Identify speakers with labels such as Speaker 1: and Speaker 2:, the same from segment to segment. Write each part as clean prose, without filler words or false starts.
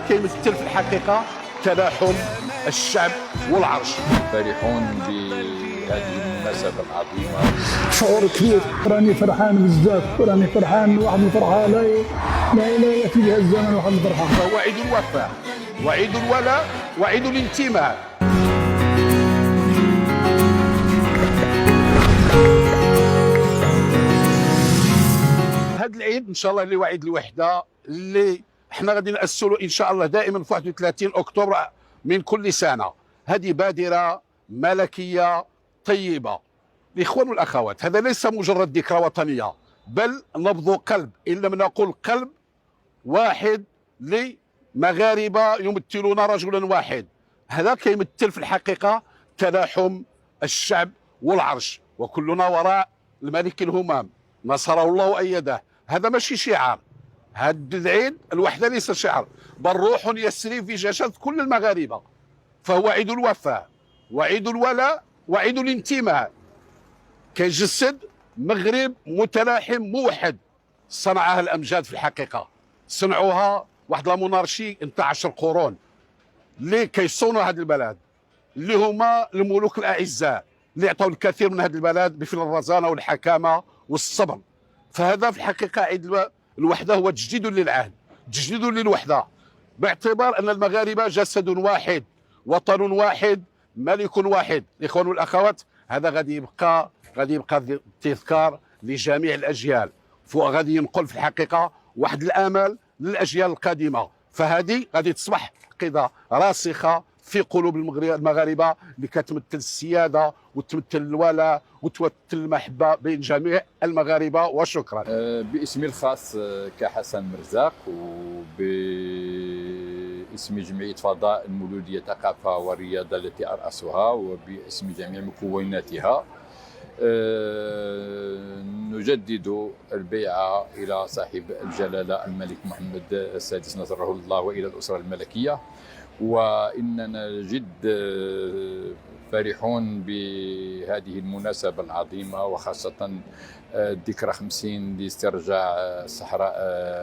Speaker 1: كيمثل في الحقيقة تلاحم الشعب والعرش.
Speaker 2: فرحون بهذه المناسبة العظيمة.
Speaker 3: شعور كبير، راني فرحان بزاف، راني فرحان واحد الفرحة لا يأتي بها الزمن واحد الفرحة.
Speaker 1: فهو عيد الوفاء وعيد الولاء وعيد الانتماء. هذا العيد ان شاء الله اللي هو عيد الوحدة، اللي احنا غادي نأسسوا له ان شاء الله دائما في 31 اكتوبر من كل سنة. هذه بادرة ملكية طيبة. الإخوان والأخوات، هذا ليس مجرد ذكرى وطنية، بل نبض قلب، إن لم نقل قلب واحد لمغاربة يمثلون رجلا واحد. هذا كيمثل في الحقيقة تلاحم الشعب والعرش، وكلنا وراء الملك الهمام نصره الله وأيده. هذا ماشي شعار، هذا العيد الوحدة ليس شعار، بل روح يسري في جسد كل المغاربة. فهو عيد الوفاء وعيد الولاء وعيد الانتماء. كيجسد مغرب متلاحم موحد صنعها الامجاد في الحقيقه، صنعوها واحد لامونارشي نتاع 10 قرون اللي كيصونوا هذا البلد، اللي هما الملوك الاعزاء اللي عطاو الكثير من هذا البلد مثل الرزانه والحكامه والصبر. فهذا في الحقيقه عيد الوحده هو تجديد للعهد، تجديد للوحده، باعتبار ان المغاربه جسد واحد، وطن واحد، ملك واحد. الاخوان والاخوات، هذا غادي يبقى تذكار لجميع الاجيال، وغادي ينقل في الحقيقه واحد الامل للاجيال القادمه. فهذه غادي تصبح عقيده راسخه في قلوب المغاربه اللي كتمثل السياده وتمثل الولاء وتمثل المحبه بين جميع المغاربه. وشكرا.
Speaker 2: باسمي الخاص كحسن مرزاق، وباسم جمعية فضاء المولودية ثقافة والرياضة التي أرأسها، وباسم جميع مكوناتها، نجدد البيعة إلى صاحب الجلالة الملك محمد السادس نصره الله وإلى الأسرة الملكية، وإننا جد فرحون بهذه المناسبة العظيمة، وخاصة الذكرى 50 لاسترجاع الصحراء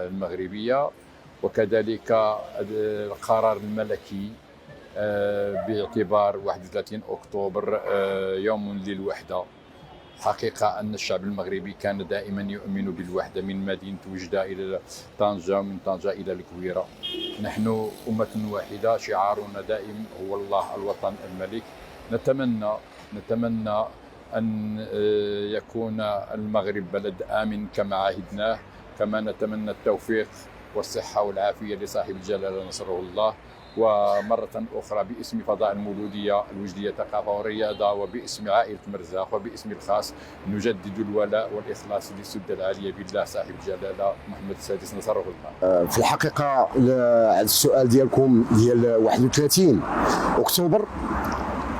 Speaker 2: المغربية، وكذلك القرار الملكي باعتبار 31 أكتوبر يوم للوحدة. حقيقة أن الشعب المغربي كان دائما يؤمن بالوحدة، من مدينة وجدة إلى طنجة، من طنجة إلى الكويرة. نحن أمة واحدة، شعارنا دائم هو الله الوطن الملك. نتمنى أن يكون المغرب بلد آمن كما عهدناه، كما نتمنى التوفيق والصحة والعافية لصاحب الجلالة نصره الله. ومرة أخرى باسم فضاء المولودية الوجدية ثقافة والرياضة، وباسم عائلة مرزاق، وباسم الخاص، نجدد الولاء والإخلاص للسدة العالية بالله صاحب الجلالة محمد السادس نصره الله.
Speaker 3: في الحقيقة على السؤال ديالكم ديال 31 أكتوبر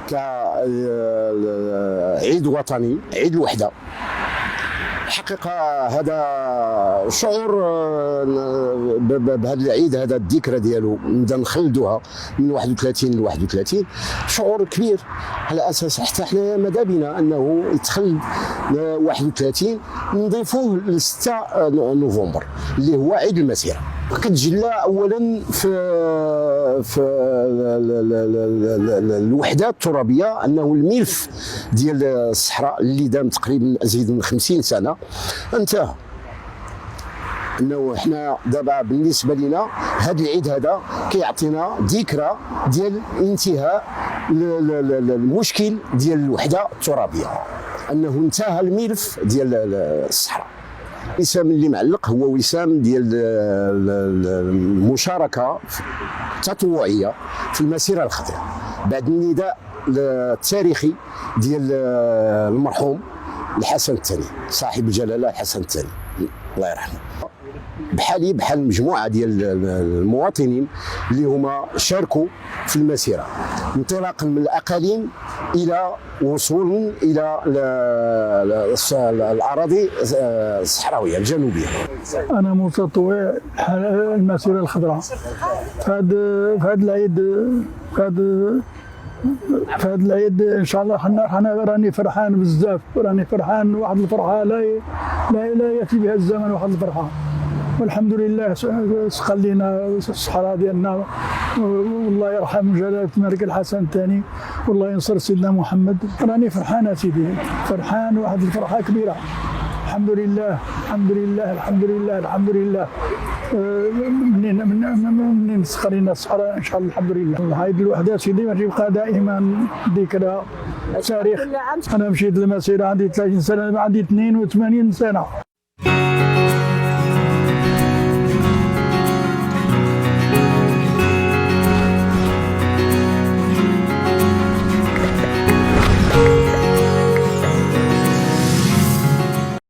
Speaker 3: كعيد وطني، عيد الوحدة، الحقيقة هذا شعور بهذا العيد، هذا الذكرى ديالو نبدا نخلدوها من 31 ل 31، شعور كبير على اساس حتى حنا ماذا بنا انه يتخلد 31 نضيفوه ل 6 نوفمبر اللي هو عيد المسيرة. كتجلى اولا في الوحده الترابيه انه الملف ديال الصحراء اللي دام تقريبا ازيد من 50 سنه انتهى. انه احنا دابا بالنسبه لنا هذا العيد هذا كيعطينا ذكرى ديال انتهاء المشكل ديال الوحده الترابيه، انه انتهى الملف ديال الصحراء. الوسام اللي معلق هو وسام ديال المشاركه التطوعيه في المسيره الخضراء بعد النداء التاريخي ديال المرحوم الحسن الثاني صاحب الجلاله الحسن الثاني الله يرحمه. بحالي بحال مجموعه ديال المواطنين اللي هما شاركوا في المسيره انطلاقا من الاقاليم الى وصول الى الاراضي الصحراويه الجنوبيه.
Speaker 4: انا متطوع المسيره الخضراء في هذا العيد، في هذا العيد ان شاء الله حنا راني فرحان بزاف، راني فرحان واحد الفرحه لا ياتي بها الزمن، واحد الفرحه والحمد لله سقى لنا الصحراء ديالنا، والله يرحم جلالة الملك الحسن الثاني، والله ينصر سيدنا محمد. راني فرحان سيدي، فرحان، واحد الفرحة كبيرة. الحمد لله الحمد لله الحمد لله الحمد لله. منين سقى الصحراء ان شاء الله الحمد لله. هاي الوحده سيدي ما تبقى دائما ذكرى تاريخ. انا مشيت للمسيره عندي 30 سنه، عندي 82 سنه.